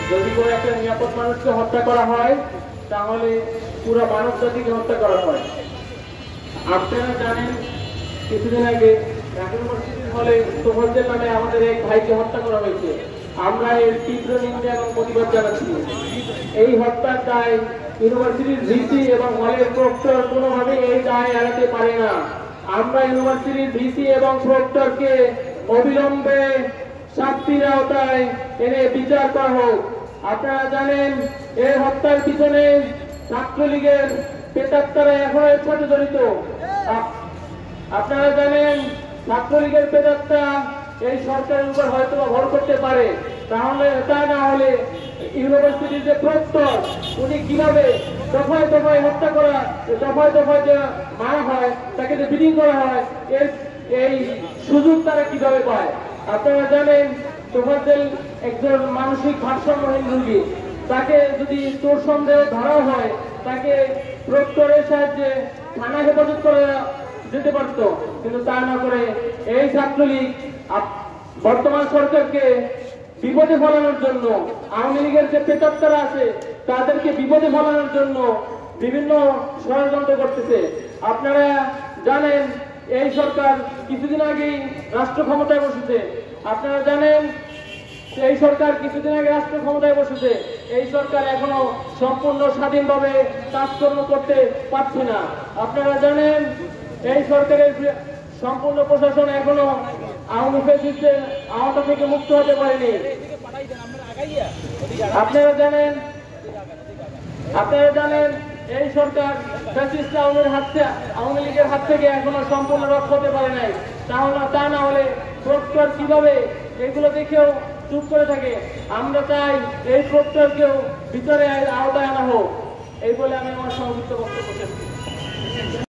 যদি কোনো একটা নিরাপদ মানুষকে হত্যা করা হয় তাহলে পুরো মানব জাতিকে হত্যা করা হয়। আপনারা জানেন কিছুদিন আগে ঢাকা ইউনিভার্সিটির হলে তোফাজ্জল নামে আমাদের এক ভাইকে হত্যা করা হয়েছে। আমরা এর তীব্র নিন্দা এবং প্রতিবাদ জানাচ্ছি। এই হত্যার দায় ইউনিভার্সিটির ভিসি এবং হলের প্রক্টর কোনোভাবেই এই দায় এড়াতে পারে না। আমরা ইউনিভার্সিটির ভিসি এবং প্রক্টরকে অবিলম্বে শাস্তির আওতায় এনে বিচার করা হোক। আপনারা জানেন এই হত্যার পিছনে ছাত্রলীগের প্রেতাত্মারা এখনো এর সাথে জড়িত। আপনারা জানেন ছাত্রলীগের প্রেতাত্মা এই সরকারের উপর হয়তো ভর করতে পারে, তাহলে তা না হলে ইউনিভার্সিটির যে প্রক্টর উনি কিভাবে দফায় দফায় হত্যা করা, দফায় দফায় যে মারা হয়, তাকে যে বিডিং করা হয়, এই সুযোগ তারা কিভাবে পায়? আপনারা জানেন তোফাজ্জল একজন মানসিক ভারসাম্যহীন রোগী। তাকে যদি চোর সন্দেহ ধরা হয় তাকে প্রক্টরের সাহায্যে থানা হেফাজত করা যেতে পারত, কিন্তু তা না করে এই ছাত্রলীগ বর্তমান সরকারকে বিপদে ফেলানোর জন্য, আওয়ামী লীগের যে প্রেতাত্মারা আছে তাদেরকে বিপদে ফেলানোর জন্য বিভিন্ন ষড়যন্ত্র করতেছে। আপনারা জানেন এই সরকার কিছুদিন আগেই রাষ্ট্র ক্ষমতায় বসেছে। আপনারা জানেন এই সরকার কিছুদিন আগে রাষ্ট্র ক্ষমতায় বসেছে। এই সরকার এখনো সম্পূর্ণ স্বাধীনভাবে কাজকর্ম করতে পারছে না। আপনারা জানেন এই সরকারের সম্পূর্ণ প্রশাসন এখনো আওয়ামী ফ্যাসিস্টের আওতা থেকে মুক্ত হতে পারেনি। আপনারা জানেন এই সরকার ফ্যাসিস্ট আওয়ামী লীগের হাত থেকে এখনো সম্পূর্ণ রক্ষা হতে পারে নাই। তা না হলে প্রক্টর কিভাবে এগুলো দেখেও চুপ করে থাকে? আমরা চাই এই প্রক্টরকেও ভিতরে আওতায় আনা হোক। এই বলে আমি আমার সংক্ষিপ্ত বক্তব্য শেষ করছি।